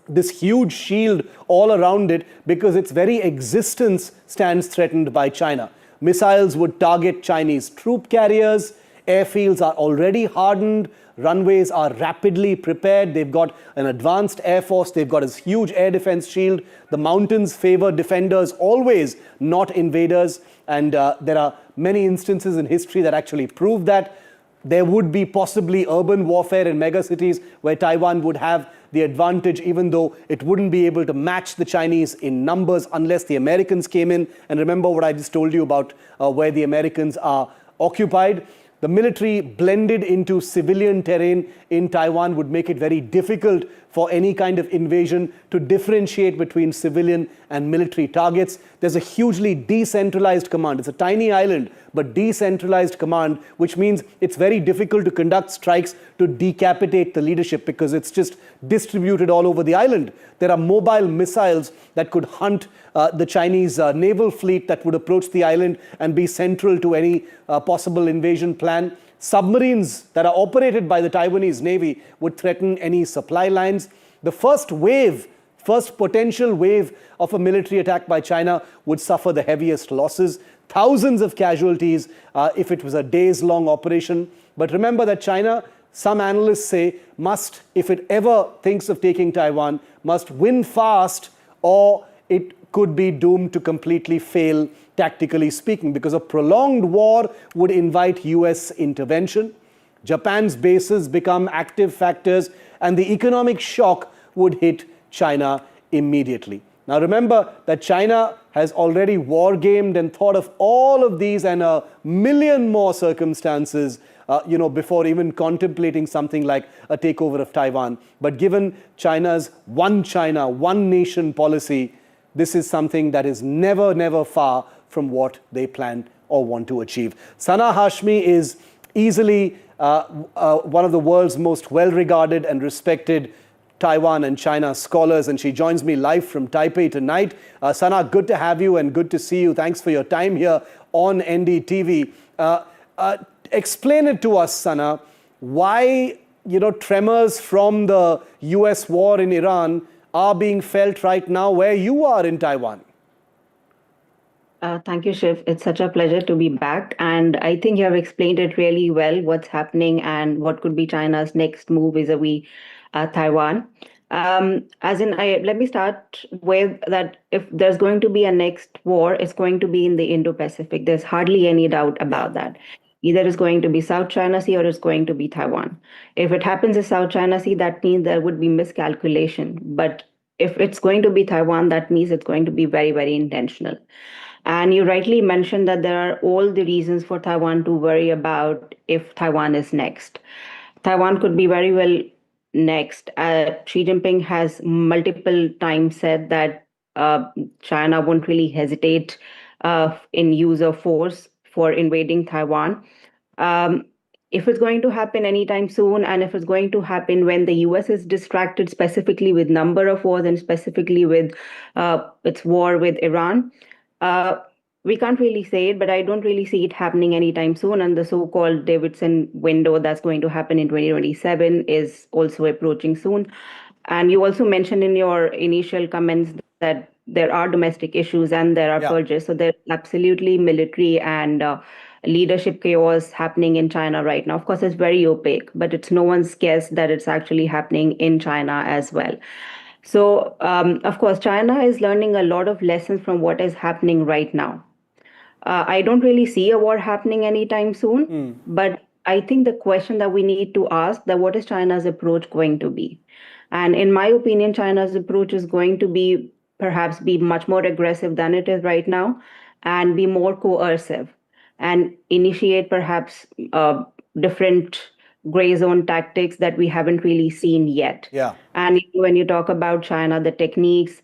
this huge shield all around it because its very existence stands threatened by China. Missiles would target Chinese troop carriers. Airfields are already hardened. Runways are rapidly prepared. They've got an advanced air force. They've got a huge air defense shield. The mountains favor defenders always, not invaders. And there are many instances in history that actually prove that. There would be possibly urban warfare in megacities where Taiwan would have the advantage, even though it wouldn't be able to match the Chinese in numbers unless the Americans came in. And remember what I just told you about where the Americans are occupied. The military blended into civilian terrain in Taiwan would make it very difficult for any kind of invasion to differentiate between civilian and military targets. There's a hugely decentralized command. It's a tiny island, but decentralized command, which means it's very difficult to conduct strikes to decapitate the leadership because it's just distributed all over the island. There are mobile missiles that could hunt the Chinese naval fleet that would approach the island and be central to any possible invasion plan. Submarines that are operated by the Taiwanese Navy would threaten any supply lines. The first potential wave of a military attack by China would suffer the heaviest losses, thousands of casualties if it was a days-long operation. But remember that China, some analysts say, must, if it ever thinks of taking Taiwan, must win fast or it could be doomed to completely fail, tactically speaking, because a prolonged war would invite US intervention. Japan's bases become active factors, and the economic shock would hit China immediately. Now remember that China has already war-gamed and thought of all of these and a million more circumstances before even contemplating something like a takeover of Taiwan. But given China's one China, one nation policy, this is something that is never, never far from what they plan or want to achieve. Sana Hashmi is easily one of the world's most well-regarded and respected Taiwan and China scholars, and she joins me live from Taipei tonight. Sana, good to have you and good to see you. Thanks for your time here on NDTV. Explain it to us, Sana, why tremors from the US war in Iran are being felt right now where you are in Taiwan. Thank you, Shiv. It's such a pleasure to be back. And I think you have explained it really well, what's happening and what could be China's next move vis-a-vis Taiwan. Let me start with that if there's going to be a next war, it's going to be in the Indo-Pacific. There's hardly any doubt about that. Either it's going to be South China Sea or it's going to be Taiwan. If it happens in South China Sea, that means there would be miscalculation. But if it's going to be Taiwan, that means it's going to be very, very intentional. And you rightly mentioned that there are all the reasons for Taiwan to worry about if Taiwan is next. Taiwan could be very well next. Xi Jinping has multiple times said that China won't really hesitate in use of force for invading Taiwan. If it's going to happen anytime soon, and if it's going to happen when the US is distracted specifically with number of wars and specifically with its war with Iran, we can't really say it, but I don't really see it happening anytime soon. And the so-called Davidson window that's going to happen in 2027 is also approaching soon. And you also mentioned in your initial comments that there are domestic issues and there are purges. So there's absolutely military and leadership chaos happening in China right now. Of course, it's very opaque, but it's no one's guess that it's actually happening in China as well. So, of course, China is learning a lot of lessons from what is happening right now. I don't really see a war happening anytime soon, but I think the question that we need to ask that what is China's approach going to be? And in my opinion, China's approach is going to perhaps be much more aggressive than it is right now and be more coercive and initiate perhaps different gray zone tactics that we haven't really seen yet. And when you talk about China, the techniques,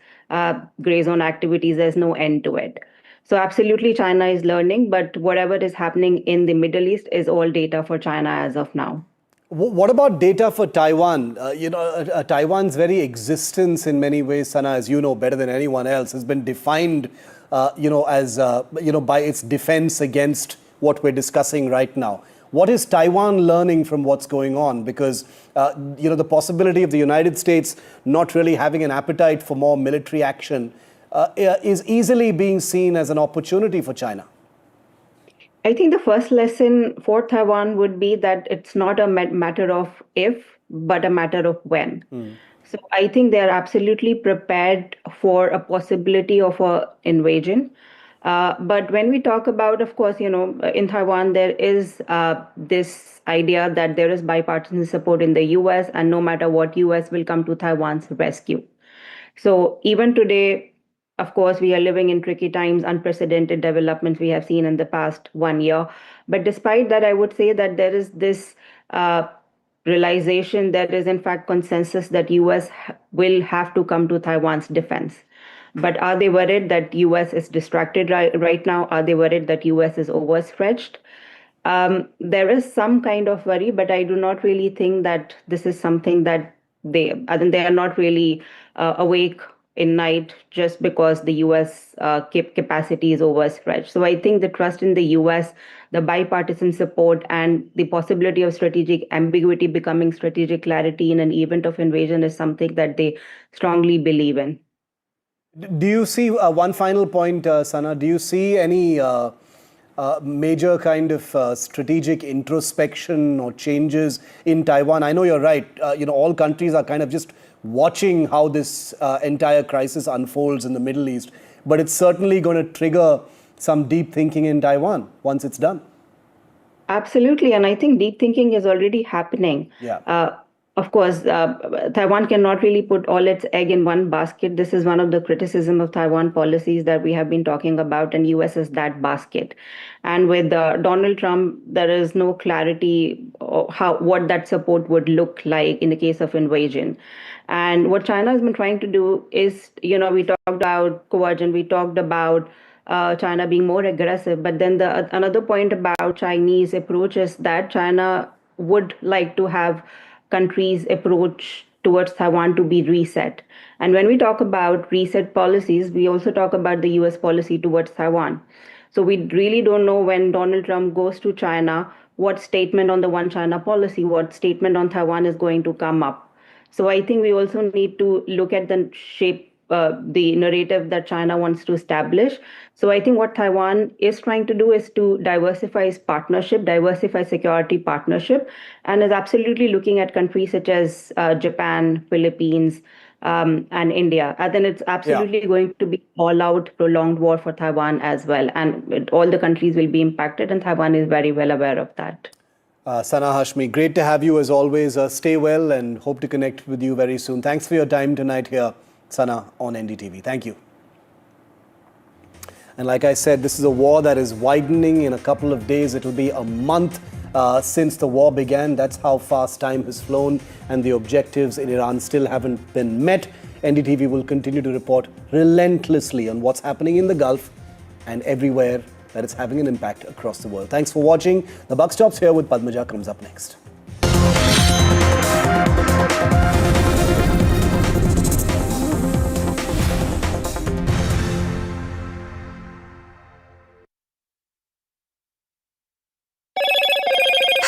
gray zone activities, there's no end to it. So absolutely China is learning, but whatever is happening in the Middle East is all data for China as of now. What about data for Taiwan? Taiwan's very existence in many ways, Sana, as you know better than anyone else, has been defined as by its defense against what we're discussing right now. What is Taiwan learning from what's going on? Because, the possibility of the United States not really having an appetite for more military action is easily being seen as an opportunity for China. I think the first lesson for Taiwan would be that it's not a matter of if, but a matter of when. So I think they're absolutely prepared for a possibility of an invasion. But when we talk about, of course, in Taiwan, there is this idea that there is bipartisan support in the US, and no matter what, US will come to Taiwan's rescue. So even today, of course, we are living in tricky times, unprecedented developments we have seen in the past 1 year. But despite that, I would say that there is this realization, there is in fact consensus that US will have to come to Taiwan's defense. But are they worried that US is distracted right now? Are they worried that US is overstretched? There is some kind of worry, but I do not really think that this is something that they are not really awake in night just because the US capacity is overstretched. So I think the trust in the US, the bipartisan support, and the possibility of strategic ambiguity becoming strategic clarity in an event of invasion is something that they strongly believe in. Do you see, one final point, Sana, do you see any major kind of strategic introspection or changes in Taiwan? I know you're right. All countries are kind of just watching how this entire crisis unfolds in the Middle East. But it's certainly going to trigger some deep thinking in Taiwan once it's done. Absolutely. And I think deep thinking is already happening. Of course, Taiwan cannot really put all its egg in one basket. This is one of the criticism of Taiwan policies that we have been talking about, and US is that basket. And with Donald Trump, there is no clarity what that support would look like in the case of invasion. And what China has been trying to do is, we talked about coercion, we talked about China being more aggressive, but then another point about Chinese approach is that China would like to have countries' approach towards Taiwan to be reset. And when we talk about reset policies, we also talk about the US policy towards Taiwan. So we really don't know when Donald Trump goes to China, what statement on the One China policy, what statement on Taiwan is going to come up. So I think we also need to look at the shape, the narrative that China wants to establish. So I think what Taiwan is trying to do is to diversify its partnership, diversify security partnership, and is absolutely looking at countries such as Japan, Philippines, and India. And then it's absolutely going to be all-out prolonged war for Taiwan as well. And all the countries will be impacted, and Taiwan is very well aware of that. Sana Hashmi, great to have you as always. Stay well and hope to connect with you very soon. Thanks for your time tonight here, Sana, on NDTV. Thank you. And like I said, this is a war that is widening. In a couple of days, it will be a month since the war began. That's how fast time has flown, and the objectives in Iran still haven't been met. NDTV will continue to report relentlessly on what's happening in the Gulf and everywhere that is having an impact across the world. Thanks for watching. The Buck Stops Here with Padmaja comes up next.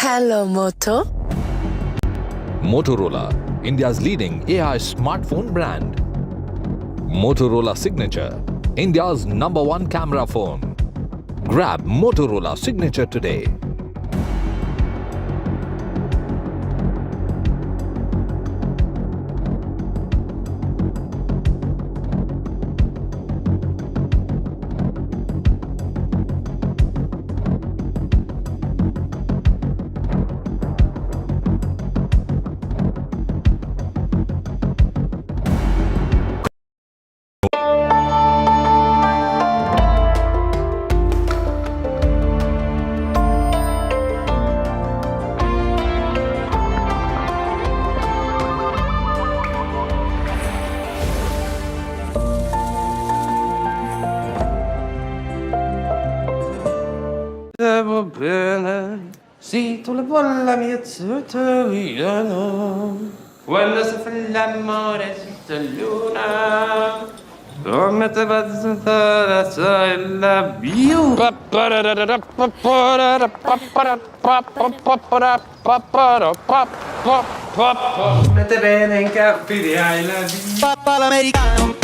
Hello, Moto. Motorola, India's leading AI smartphone brand. Motorola Signature, India's #1 camera phone. Grab Motorola Signature today. Sito la bolla mia zuttoriano quando si fa l'amore sotto luna come te va a la view mette bene in capi di I love you papà l'americano.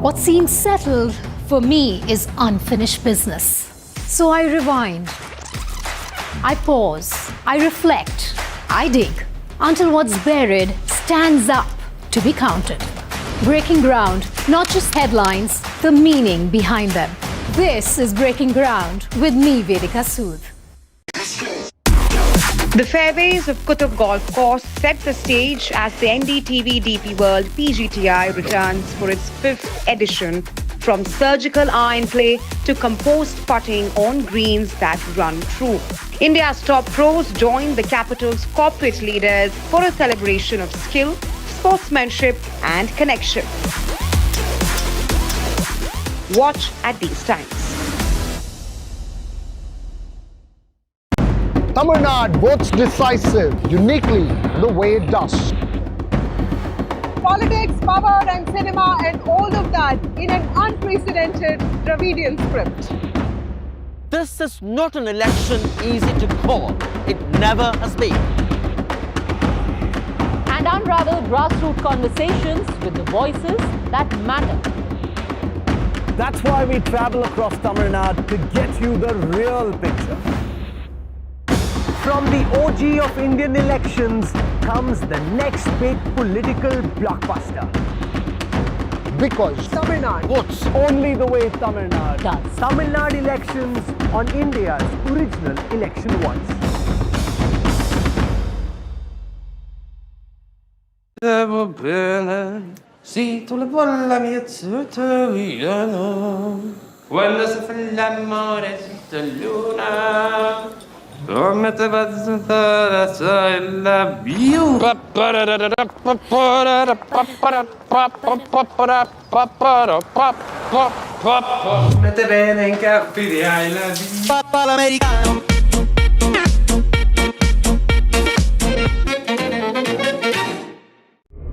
What seems settled for me is unfinished business. So I rewind, I pause, I reflect, I dig until what's buried stands up to be counted. Breaking ground, not just headlines, the meaning behind them. This is Breaking Ground with me, Vedika Sood. The fairways of Qutub Golf Course set the stage as the NDTV DP World PGTI returns for its 5th edition, from surgical iron play to composed putting on greens that run true. India's top pros join the capital's corporate leaders for a celebration of skill, sportsmanship and connection. Watch at these times. Tamil Nadu votes decisive, uniquely the way it does. Politics, power and cinema and all of that in an unprecedented Dravidian script. This is not an election easy to call. It never has been. And unravel grassroots conversations with the voices that matter. That's why we travel across Tamil Nadu to get you the real picture. From the OG of Indian elections comes the next big political blockbuster. Because Tamil Nadu. What's Only the way Tamil Nadu does. Tamil Nadu elections on India's original election was. والنصف الأمارة اللونة ومتبذل إلا بيو متبين كافي على بابا الأمريكانو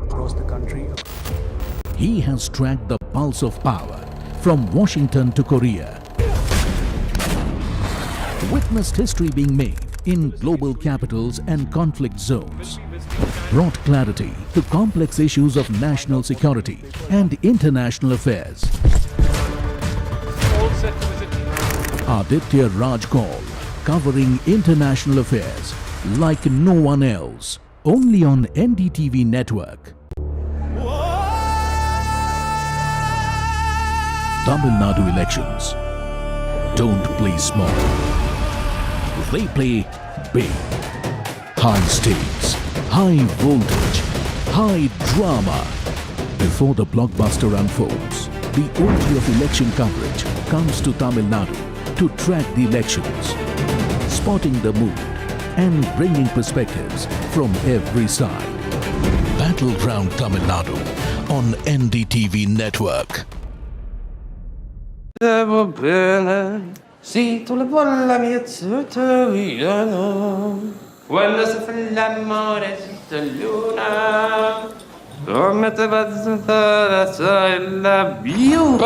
across the country. He has tracked the pulse of power from Washington to Korea. Witnessed history being made in global capitals and conflict zones. Brought clarity to complex issues of national security and international affairs. Aditya Raj Kaul, covering international affairs like no one else. Only on NDTV network. Tamil Nadu elections don't play small. They play big. High stakes, high voltage, high drama. Before the blockbuster unfolds, the OG of election coverage comes to Tamil Nadu to track the elections, spotting the mood and bringing perspectives from every side. Battleground Tamil Nadu on NDTV network. والنصف الأمارة اللونة ومتبذل إلا بيو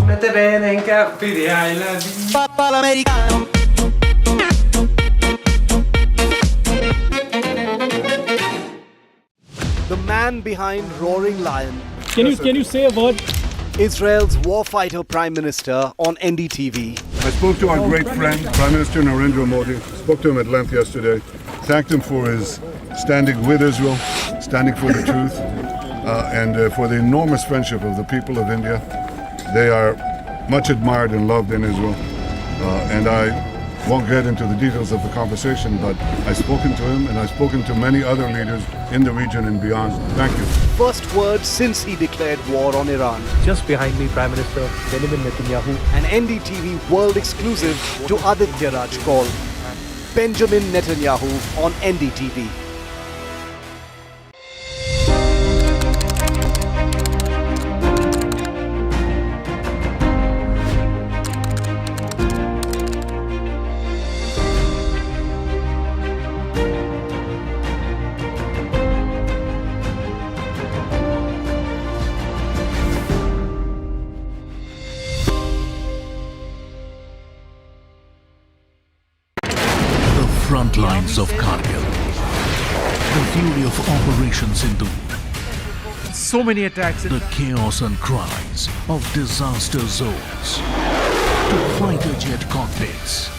متبين كافي على بابا الأمريكانو The man behind Roaring Lion. Can you say a word? Israel's warfighter prime minister on NDTV. I spoke to our great friend, Prime Minister Narendra Modi. Spoke to him at length yesterday. Thanked him for his standing with Israel, standing for the truth, and for the enormous friendship of the people of India. They are much admired and loved in Israel. And I won't get into the details of the conversation, but I've spoken to him and I've spoken to many other leaders in the region and beyond. Thank you. First word since he declared war on Iran. Just behind me, Prime Minister Benjamin Netanyahu. An NDTV world exclusive to Aditya Raj Kaul. Benjamin Netanyahu on NDTV. Front lines of Kargil. The fury of Operation Sindhu. So many attacks. The chaos and cries of disaster zones. To fighter jet cockpits.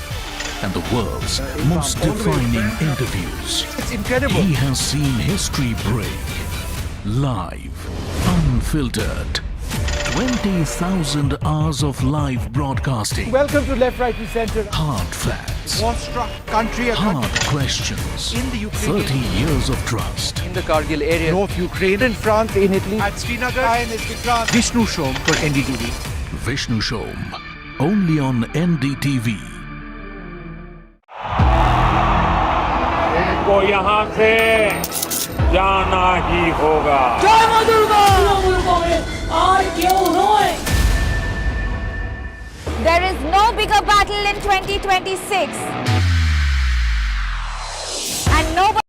And the world's most defining interviews. It's incredible. He has seen history break. Live. Unfiltered. 20,000 hours of live broadcasting. Welcome to Left, Right and Centre. Hard facts. War-struck country. Hard questions. In the Ukraine. 30 years of trust. In the Kargil area. North Ukraine. In France. In Italy. At Srinagar. Vishnu Shom for NDTV. Vishnu Shom. Only on NDTV. इनको यहाँ से जाना ही होगा। There is no bigger battle in 2026. And nobody.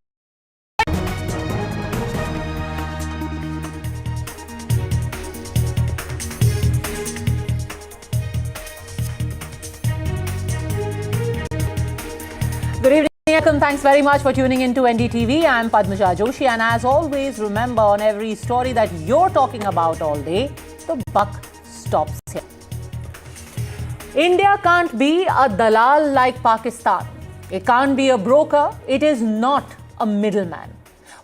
Good evening, welcome. Thanks very much for tuning in to NDTV. I'm Padmaja Joshi, and as always, remember on every story that you're talking about all day, the buck stops here. India can't be a dalal like Pakistan. It can't be a broker. It is not a middleman.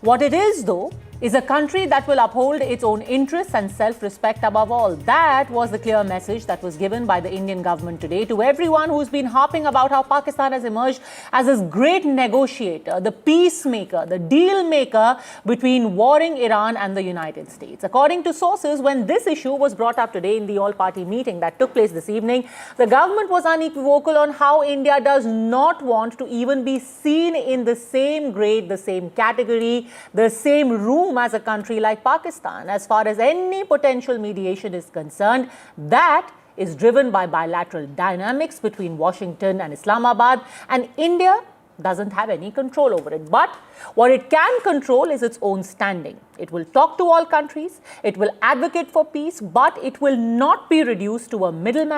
What it is, though, is a country that will uphold its own interests and self-respect above all. That was the clear message that was given by the Indian government today to everyone who's been harping about how Pakistan has emerged as this great negotiator, the peacemaker, the deal maker between warring Iran and the United States. According to sources, when this issue was brought up today in the all-party meeting that took place this evening, the government was unequivocal on how India does not want to even be seen in the same grade, the same category, the same room as a country like Pakistan. As far as any potential mediation is concerned, that is driven by bilateral dynamics between Washington and Islamabad, and India doesn't have any control over it. But what it can control is its own standing. It will talk to all countries, it will advocate for peace, but it will not be reduced to a middleman